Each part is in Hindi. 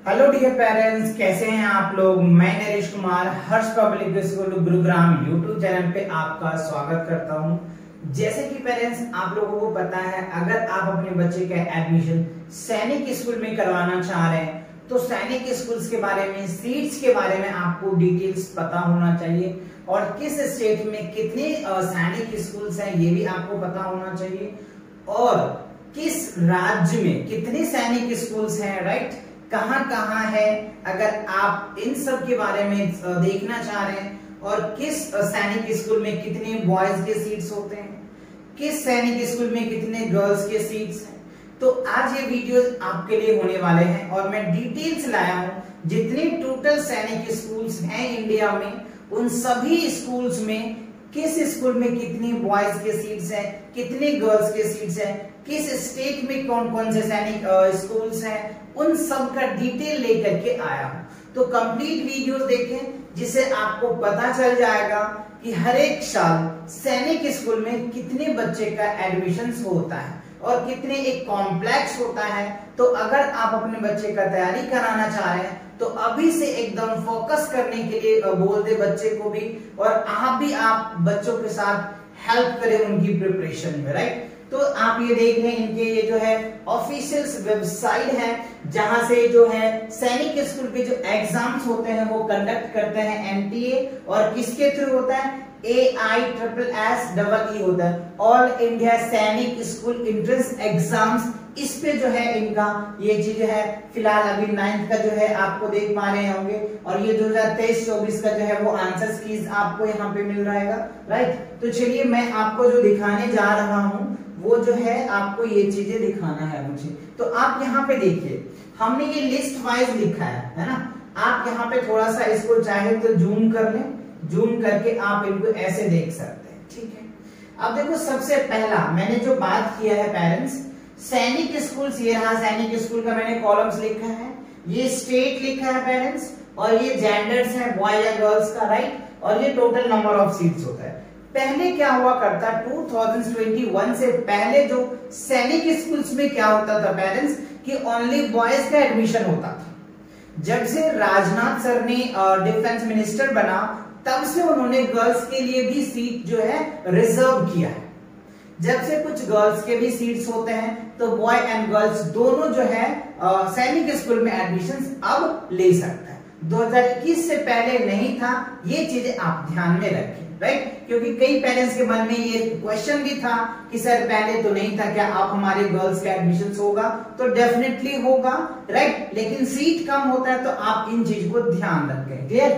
हेलो डियर पेरेंट्स, कैसे हैं आप लोग। मैं Naresh Kumar Harsh public school Gurugram YouTube channel पे आपका स्वागत करता हूं। जैसे कि पेरेंट्स आप लोगों को पता है, अगर आप अपने बच्चे का एडमिशन सैनिक स्कूल में करवाना चाह रहे हैं तो सैनिक स्कूल्स के बारे में, सीट्स के बारे में आपको डिटेल्स पता होना चाहिए और किस स्टेट में कितने सैनिक स्कूल्स हैं ये भी आपको पता होना चाहिए और किस राज्य में कितने सैनिक स्कूल्स हैं, राइट, कहां कहां है। अगर आप इन सब के बारे में देखना चाह रहे हैं और किस सैनिक स्कूल में कितने बॉयज के सीट्स होते हैं, किस सैनिक स्कूल में कितने गर्ल्स के सीट्स हैं, तो आज ये वीडियोस आपके लिए होने वाले हैं और मैं डिटेल्स लाया हूं जितने टोटल सैनिक स्कूल्स हैं इंडिया में, उन सभी स्कूल्स में किस स्कूल में कितनी बॉयज के सीट्स हैं, कितने गर्ल्स के सीट्स हैं, किस स्टेट में कौन कौन से सैनिक स्कूल्स हैं, उन सब का डिटेल लेकर के आया हूं। तो कंप्लीट वीडियोस देखें जिससे आपको पता चल जाएगा कि हर एक साल सैनिक स्कूल में कितने बच्चे का एडमिशन होता है और कितने एक कॉम्प्लेक्स होता है। तो अगर आप अपने बच्चे का तैयारी कराना चाह रहे हैं तो अभी से एकदम फोकस करने के लिए बोल दे बच्चे को भी, और आप बच्चों के साथ हेल्प करें उनकी प्रिपरेशन में, राइट। तो आप ये देख रहे हैं, इनके ये जो है ऑफिशियल वेबसाइट है जहां से जो है सैनिक स्कूल के जो एग्जाम्स होते हैं वो कंडक्ट करते हैं एनटीए, और किसके थ्रू होता है, AISSEE होता है, ऑल इंडिया सैनिक स्कूल एंट्रेंस एग्जाम्स। इस पे जो है इनका ये चीज है, फिलहाल अभी 9th का जो है आपको देख पा रहे होंगे, और ये 2023-24 का जो है वो आंसर्स कीज आपको यहाँ पे मिल रहेगा, राइट। तो चलिए मैं आपको जो दिखाने जा रहा हूँ वो जो है आपको ये चीजें दिखाना है मुझे। तो आप यहाँ पे देखिए, हमने ये लिस्ट वाइज लिखा है ना। आप यहाँ पे थोड़ा सा इसको चाहे तो जूम कर लें, जूम करके आप इनको ऐसे देख सकते हैं, ठीक है। अब देखो, सबसे पहला मैंने जो बात किया है पेरेंट्स, सैनिक स्कूल्स, ये रहा सैनिक स्कूल का मैंने कॉलम्स लिखा है, ये स्टेट लिखा है पेरेंट्स, और ये जेंडर्स है, बॉय या गर्ल्स का, राइट, और ये टोटल नंबर ऑफ सीट्स होता है। पहले क्या हुआ करता, 2021 से पहले जो सैनिक स्कूल्स में क्या होता था पेरेंट्स, कि ओनली बॉयज का एडमिशन होता था। जब से राजनाथ सर ने डिफेंस मिनिस्टर बना तब से उन्होंने गर्ल्स के लिए भी सीट जो है रिजर्व किया है। जब से कुछ गर्ल्स के भी सीट्स होते हैं तो बॉय एंड गर्ल्स दोनों जो है सैनिक स्कूल में एडमिशन अब ले सकता है। 2021 से पहले नहीं था, ये चीजें आप ध्यान में रखें, राइट। क्योंकि कई पेरेंट्स के मन में ये क्वेश्चन भी था कि सर पहले तो नहीं था, क्या आप हमारे गर्ल्स का एडमिशन होगा, तो डेफिनेटली होगा, राइट, लेकिन सीट कम होता है, तो आप इन चीज को ध्यान रखें। क्लियर,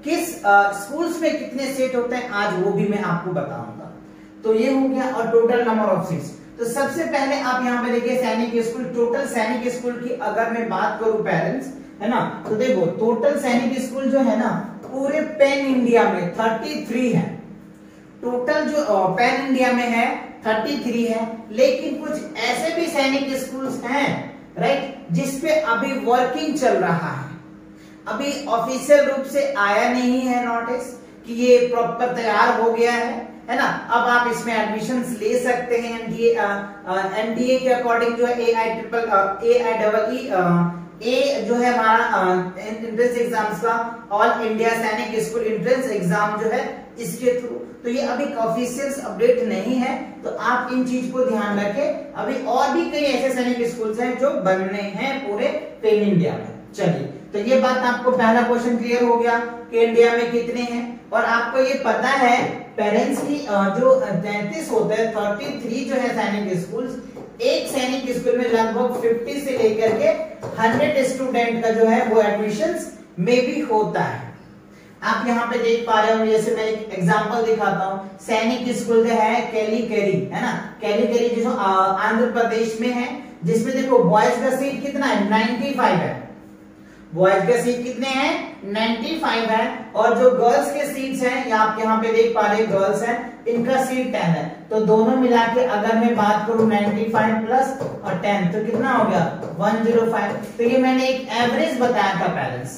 किस स्कूल्स में कितने सीट होते हैं आज वो भी मैं आपको बताऊंगा। तो ये हो गया, और टोटल नंबर ऑफ सीट्स। तो सबसे पहले आप यहाँ पे देखिए सैनिक स्कूल, टोटल सैनिक स्कूल की अगर मैं बात करूं पेरेंट्स, है ना, तो देखो टोटल सैनिक स्कूल जो है ना पूरे पैन इंडिया में 33 है। टोटल जो पैन इंडिया में है 33 है, लेकिन कुछ ऐसे भी सैनिक स्कूल्स हैं, राइट, जिसपे अभी वर्किंग चल रहा है। अभी ऑफिशियल रूप से आया नहीं है नोटिस कि ये प्रॉपर तैयार हो गया है ना। अब आप इसमें एडमिशंस ले सकते हैं एनडीए के अकॉर्डिंग, जो है AIEE जो है हमारा एंट्रेंस एग्जाम्स का, ऑल इंडिया सैनिक स्कूल एंट्रेंस एग्जाम जो है इसके थ्रू। तो ये अभी ऑफिशियल अपडेट नहीं है, तो आप इन चीज को ध्यान रखें। अभी और भी कई ऐसे सैनिक स्कूल्स हैं जो बनने हैं पूरे पैन इंडिया में। चलिए, तो ये बात आपको पहला क्वेश्चन क्लियर हो गया कि इंडिया में कितने हैं। और आपको ये पता है पेरेंट्स की जो 33 होते हैं, 33 जो है सैनिक स्कूल्स, एक सैनिक स्कूल में लगभग 50 से लेकर के 100 स्टूडेंट का जो है वो एडमिशंस में भी होता है। आप यहाँ पे देख पा रहे हो, जैसे मैं एक एग्जांपल दिखाता हूँ। सैनिक स्कूल जो है कैलीकरी, है ना, कैलीकरी जो आंध्र प्रदेश में है, जिसमें देखो बॉयज का सीट कितना है, 95 है। बॉयज के सीट कितने हैं, 95 है, और जो गर्ल्स के सीट्स हैं, आप यहाँ पे देख पा रहे गर्ल्स हैं, इनका सीट 10 है। तो दोनों मिला के अगर मैं बात करूं 95 प्लस और 10 तो कितना हो गया, 105। तो ये मैंने एक एवरेज बताया था पेरेंट्स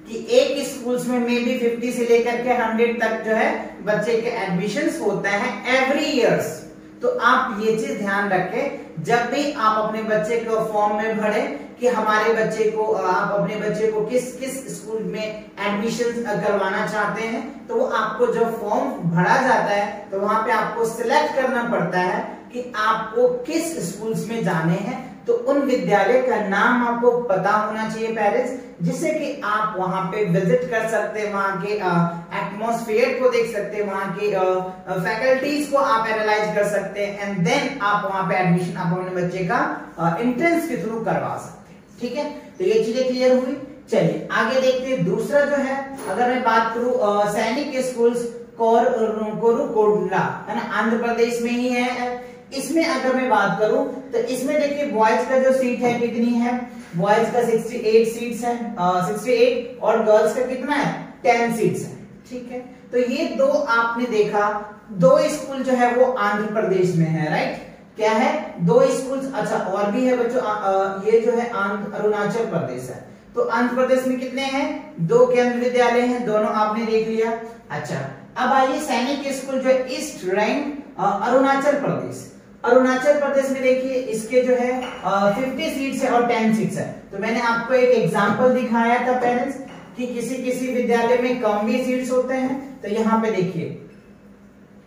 कि एक स्कूल्स में मे बी 50 से लेकर के 100 तक जो है बच्चे के एडमिशंस होता है एवरी ईयर्स। तो आप ये चीज ध्यान रखें, जब भी आप अपने बच्चे को फॉर्म में भरें कि हमारे बच्चे को, आप अपने बच्चे को किस किस स्कूल में एडमिशन करवाना चाहते हैं, तो वो आपको जब फॉर्म भरा जाता है तो वहां पे आपको सिलेक्ट करना पड़ता है कि आपको किस स्कूल्स में जाने हैं। तो उन विद्यालय का नाम आपको पता होना चाहिए पेरेंट्स, जिससे कि आप वहां पे विजिट कर सकते हैं, वहां के एटमॉस्फेयर को देख सकते हैं, वहां के फैकल्टीज को आप एनालाइज कर सकते हैं, एंड देन आप वहां पे एडमिशन आप अपने बच्चे का एंट्रेंस के थ्रू करवा सकते हैं। ठीक है, तो ये चीजें क्लियर हुई। चलिए आगे देखते हैं। दूसरा जो है, अगर मैं बात करूं सैनिक स्कूल्स कोरुकोंडला, है ना, आंध्र प्रदेश में ही है। इसमें अगर मैं बात करूं तो इसमें देखिए बॉयज का जो सीट है कितनी है, बॉयज का 68 सीट्स है, 68, और गर्ल्स का कितना है, 10 सीट्स है। ठीक है, तो ये दो आपने देखा, दो स्कूल जो है वो आंध्र प्रदेश में है, राइट। क्या है, दो स्कूल। अच्छा, और भी है बच्चों, ये जो है अरुणाचल प्रदेश है। तो आंध्र प्रदेश में कितने हैं, 2 केंद्रीय विद्यालय हैं, दोनों आपने देख लिया। अच्छा, अब आइए सैनिक स्कूल जो है ईस्ट रैंक अरुणाचल प्रदेश। अरुणाचल प्रदेश में देखिए इसके जो है 50 सीट्स है और 10 सीट्स है। तो मैंने आपको एक एग्जांपल दिखाया था पेरेंट्स कि किसी किसी विद्यालय में कम भी सीट्स होते हैं। तो यहाँ पे देखिए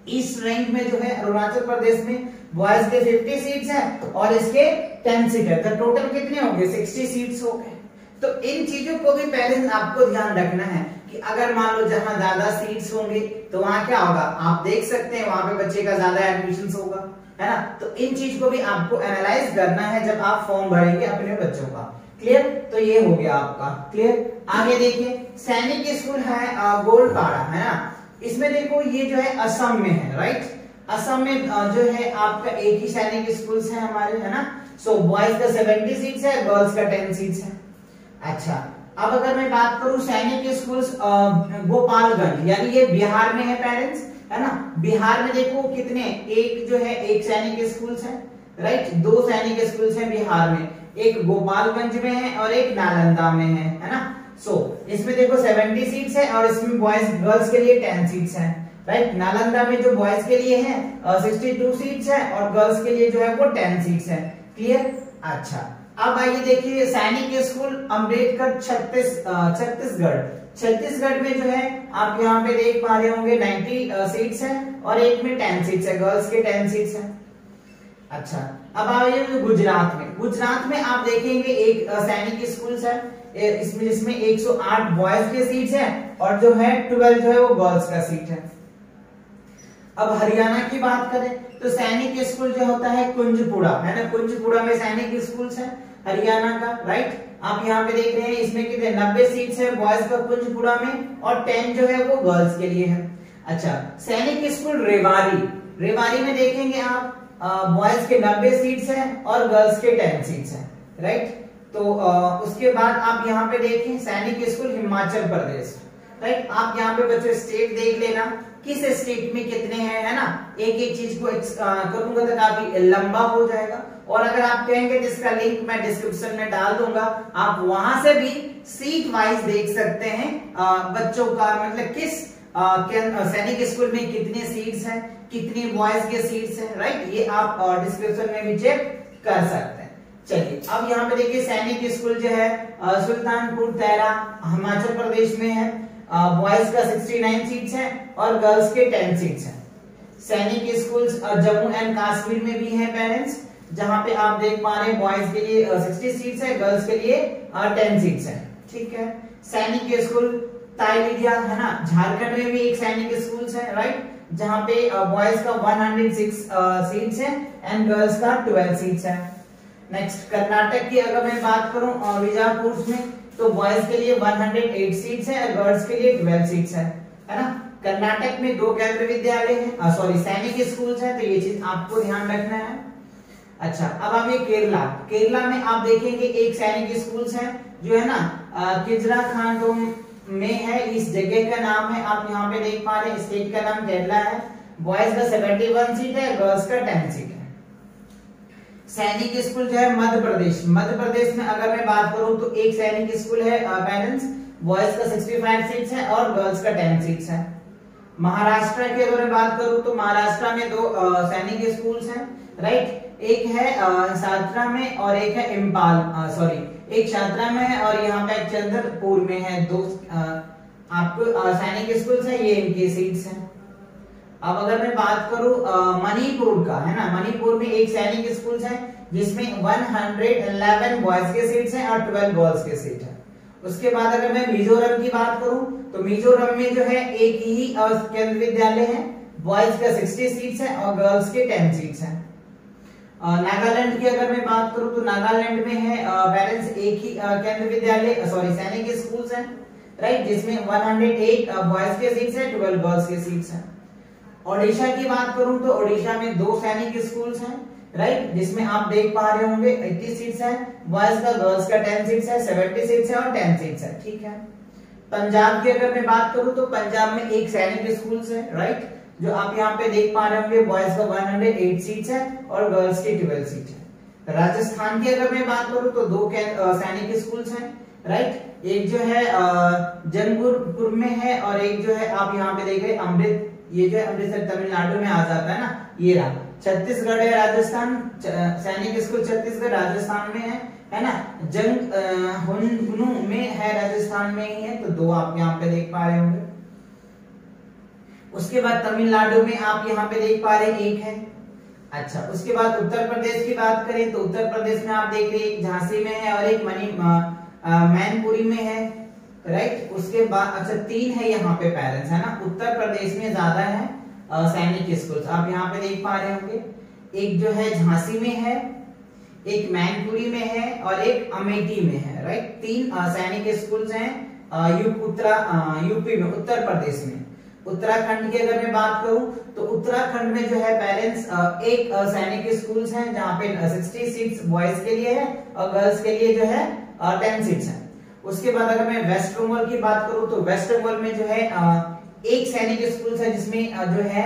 ईस्ट रैंक में जो है अरुणाचल प्रदेश में बॉयज के 50 सीट्स हैं और इसके 10 सीट है। तो टोटल कितने हो गए, 60 सीट्स हो गए। तो इन चीजों को भी पेरेंट्स आपको ध्यान रखना है कि अगर मान लो जहां ज्यादा सीट्स होंगे तो वहां क्या होगा, आप देख सकते हैं वहां पे बच्चे का ज्यादा एडमिशन होगा, है ना। तो इन चीज को भी आपको एनालाइज करना है जब आप फॉर्म भरेंगे अपने बच्चों का। क्लियर, तो ये हो गया आपका क्लियर। आगे देखिए सैनिक स्कूल है गोलपाड़ा, है ना। इसमें देखो ये जो है असम में है, राइट। असम में जो है आपका एक ही सैनिक स्कूल है हमारे, है ना। सो बॉयज का 70 सीट्स है, गर्ल्स का 10 सीट्स है। अच्छा, अब अगर मैं बात करूं सैनिक स्कूल गोपालगंज, यानी ये बिहार में है पेरेंट्स, है ना। बिहार में देखो कितने, एक जो है एक सैनिक स्कूल है, राइट। 2 सैनिक स्कूल हैं बिहार में, एक गोपालगंज में है और एक नालंदा में है ना। सो इसमें देखो 70 सीट्स है और इसमें बॉयज गर्ल्स के लिए 10 सीट्स हैं, राइट। नालंदा में जो बॉयज के लिए है 62 सीट्स है और गर्ल्स के लिए जो है वो 10 सीट्स है। क्लियर। अच्छा, अब आइए देखिए सैनिक स्कूल अम्बेडकर छत्तीसगढ़ में जो है आप यहाँ पे देख पा रहे होंगे 90 सीट्स है और एक में 10 सीट्स है, गर्ल्स के 10 सीट्स है। अच्छा, अब आइए गुजरात में आप देखेंगे एक सैनिक स्कूल है, इसमें जिसमें 108 बॉयज के सीट्स है और जो है 12 जो है वो गर्ल्स का सीट है। अब हरियाणा की बात करें तो सैनिक स्कूल जो होता है कुंजपुड़ा, है ना। कुंजपुड़ा में सैनिक स्कूल है हरियाणा का, राइट। आप यहाँ पे देख रहे हैं इसमें कितने 90 सीट्स है बॉयज का कुंजपुड़ा में और 10 जो है वो गर्ल्स के लिए है। अच्छा, सैनिक स्कूल रेवाड़ी में देखेंगे आप बॉयज के 90 सीट्स है और गर्ल्स के 10 सीट्स है, राइट। तो उसके बाद आप यहाँ पे देखें सैनिक स्कूल हिमाचल प्रदेश, राइट। आप यहाँ पे बच्चों स्टेट देख लेना किस स्टेट में कितने हैं, है ना। एक एक चीज को करूंगा तो काफी लंबा हो जाएगा, और अगर आप कहेंगे तो इसका लिंक मैं डिस्क्रिप्शन में डाल दूंगा, आप वहां से भी सीट वाइज देख सकते हैं बच्चों का, मतलब किस सैनिक स्कूल में कितने सीट्स हैं, कितनी बॉयज के सीट्स हैं, राइट। ये आप डिस्क्रिप्शन में भी चेक कर सकते हैं। चलिए, अब यहाँ पे देखिए सैनिक स्कूल जो है सुल्तानपुर तैरा हिमाचल प्रदेश में है, बॉयज का 69 सीट्स है और गर्ल्स के 10 सीट्स हैं। सैनिक स्कूल्स जम्मू एंड कश्मीर में भी है पेरेंट्स, जहां पे आप देख पा रहे हैं बॉयज के लिए 60 सीट्स है, गर्ल्स के लिए 10 सीट्स है। ठीक है। सैनिक स्कूल ताइलिया, है ना, झारखंड में भी एक सैनिक स्कूल है, राइट, जहां पे बॉयज का 106 सीट्स है एंड गर्ल्स का 12 सीट्स है। नेक्स्ट कर्नाटक की अगर मैं बात करूं बीजापुर में, तो बॉयज के लिए 108 सीट्स है और गर्ल्स के लिए 12 सीट्स है ना। कर्नाटक में 2 केंद्रीय विद्यालय है, सैनिक स्कूल्स है, तो ये चीज आपको ध्यान रखना है। अच्छा, अब आप ये केरला में आप देखेंगे एक सैनिक स्कूल्स है जो है ना किजराखांडो में है, इस जगह का नाम है, आप यहाँ पे देख पा रहे हैं, स्टेट का नाम केरला है। बॉयज का 71 सीट है, गर्ल्स का 10 सीट है। सैनिक स्कूल जो है मध्य प्रदेश में अगर मैं बात करूं तो एक सैनिक स्कूल है पेरेंट्स, बॉयज का 65 सीट्स है और गर्ल्स का 10 सीट्स है। महाराष्ट्र की अगर मैं बात करूं तो महाराष्ट्र में 2 सैनिक स्कूल्स हैं, राइट। एक है सातारा में और एक है एक छात्रा में है और यहाँ पे चंद्रपुर में है। दो आपको सैनिक स्कूल है, ये इनकी सीट्स हैं। अब अगर मैं बात करूं मणिपुर का, है ना, मणिपुर में एक सैनिक स्कूल है जिसमें 111 बॉयज के सीट्स हैं और 12 गर्ल्स के सीट है। उसके बाद अगर मैं मिजोरम की बात करूं तो मिजोरम में जो है एक ही केंद्रीय विद्यालय है, बॉयज का 60 सीट्स है और गर्ल्स के 10 सीट्स हैं। नागालैंड की अगर मैं बात करूं तो नागालैंड में है पेरेंट्स एक ही केंद्रीय विद्यालय सैनिक स्कूल्स हैं, राइट, जिसमें 108 बॉयज के सीट्स है, 12 गर्ल्स के सीट्स हैं। ओडिशा की बात करूं तो ओडिशा में 2 सैनिक स्कूल्स हैं, राइट, जिसमें आप देख पा रहे होंगे 80 सीट्स है, बॉयज का गर्ल्स का 10 सीट्स है, 70 सीट्स है और 10 सीट्स है, ठीक है। पंजाब की अगर मैं बात करूं तो पंजाब में एक सैनिक स्कूल्स है, राइट, जो आप यहाँ पे देख पा रहे होंगे, बॉयज का 108 सीट्स है और गर्ल्स की 12 सीट है। राजस्थान की अगर मैं बात करूं तो 2 सैनिक स्कूल्स हैं, राइट, एक जो है जन्मपुर में है और एक जो है आप यहाँ पे देख रहे हैं ये जो है अमृतसर तमिलनाडु में आ जाता है ना, ये रहा। छत्तीसगढ़ है राजस्थान, सैनिक स्कूल छत्तीसगढ़ राजस्थान में है ना, जंगहुनु में है राजस्थान में ही है, तो 2 आप यहाँ पे देख पा रहे होंगे। उसके बाद तमिलनाडु में आप यहाँ पे देख पा रहे हैं, एक है। अच्छा, उसके बाद उत्तर प्रदेश की बात करें तो उत्तर प्रदेश में आप देख रहे हैं एक झांसी में है और एक मैनपुरी में है, राइट। उसके बाद अच्छा 3 है यहाँ पे पेरेंट्स, है ना, उत्तर प्रदेश में ज्यादा है सैनिक स्कूल, आप यहाँ पे देख पा रहे होंगे। एक जो है झांसी में है, एक मैनपुरी में है और एक अमेठी में है, राइट। 3 सैनिक स्कूल्स हैं यूपी में, उत्तर प्रदेश में। उत्तराखंड की अगर मैं बात करूं तो उत्तराखंड में जो है पेरेंट्स एक सैनिक स्कूल्स हैं जहां पे 60 सीट्स बॉयज के लिए है और गर्ल्स के लिए जो है 10 सीट्स हैं। उसके बाद अगर मैं वेस्ट बंगाल की बात करूं तो वेस्ट बंगाल में जो है एक सैनिक स्कूल है जिसमें जो है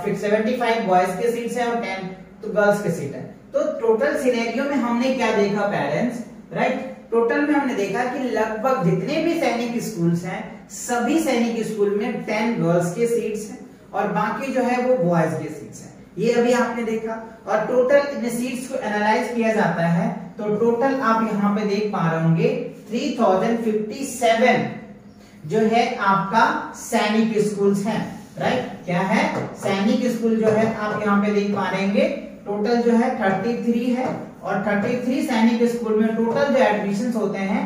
75 बॉयज के सीट्स हैं और 10 तो गर्ल्स के सीट है। तो टोटल सिनेरियो में हमने क्या देखा पेरेंट्स, राइट, टोटल में हमने देखा कि लगभग जितने भी सैनिक स्कूल्स हैं सभी सैनिक स्कूल में 10 गर्ल्स के सीट्स हैं और बाकी जो है वो बॉयज के सीट्स हैं, ये अभी आपने देखा। और टोटल इन सीट्स को एनालाइज किया जाता है तो टोटल आप यहाँ पे देख पा रहे होंगे 3057 जो है आपका सैनिक स्कूल्स हैं, राइट। क्या है, सैनिक स्कूल जो है आप यहाँ पे देख पा रहे होंगे टोटल जो है 33 है और 33 सैनिक स्कूल में टोटल जो एडमिशंस होते हैं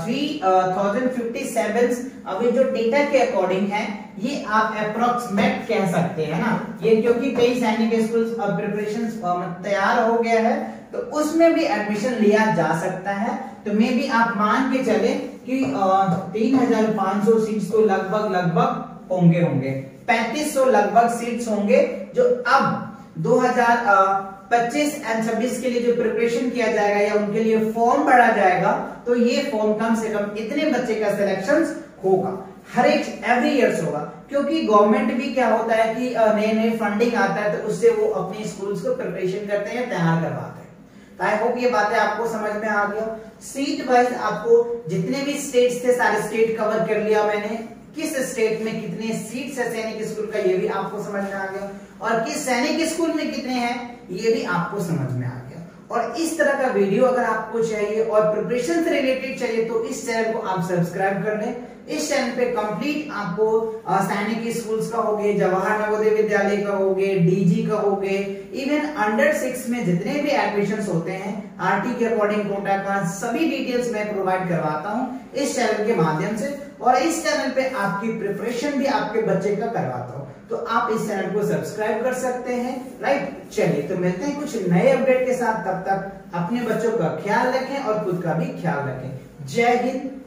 3057। अब ये जो डेटा के अकॉर्डिंग है ये आप अप्रोक्सीमेट कह सकते हैं ना, ये क्योंकि कई सैनिक स्कूल्स अब प्रिपरेशन तैयार हो गया है तो उसमें भी एडमिशन लिया जा सकता है। तो मे भी आप मान के चले कि 3500 सीट्स तो लगभग होंगे 3500 लगभग सीट्स होंगे जो अब 2025 एंड 26 के लिए जो प्रिपरेशन किया जाएगा या उनके लिए फॉर्म भरा जाएगा तो ये फॉर्म कम से कम इतने बच्चे का सिलेक्शन होगा, हर एक एवरी ईयर्स होगा, क्योंकि गवर्नमेंट भी क्या होता है कि नए फंडिंग आता है तो उससे वो अपने स्कूल्स को प्रिपरेशन करते हैं, तैयार करवाते हैं। तो आई होप ये बातें आपको समझ में आ गया। सीट वाइज आपको जितने भी स्टेट्स थे सारे स्टेट कवर कर लिया मैंने, किस स्टेट में कितने सीट्स है सैनिक स्कूल का ये भी आपको समझ में आ गया और किस सैनिक स्कूल में कितने हैं ये भी आपको समझ में आ गया। और इस तरह का वीडियो अगर आपको चाहिए और प्रिपरेशन से रिलेटेड चाहिए तो इस चैनल को आप सब्सक्राइब कर लें। इस चैनल पे कंप्लीट आपको सैनिक स्कूल्स का हो गए, जवाहर नवोदय विद्यालय का हो गए, डीजी का हो गए, इवन अंडर 6 में जितने भी एडमिशंस होते हैं आरटी के अकॉर्डिंग कोटा का सभी डिटेल्स मैं प्रोवाइड करवाता हूं इस चैनल के माध्यम से और इस चैनल पे आपकी प्रिपरेशन भी आपके बच्चे का करवाता हूं, तो आप इस चैनल को सब्सक्राइब कर सकते हैं, राइट। चलिए तो मिलते हैं कुछ नए अपडेट के साथ, तब तक अपने बच्चों का ख्याल रखें और खुद का भी ख्याल रखें। जय हिंद।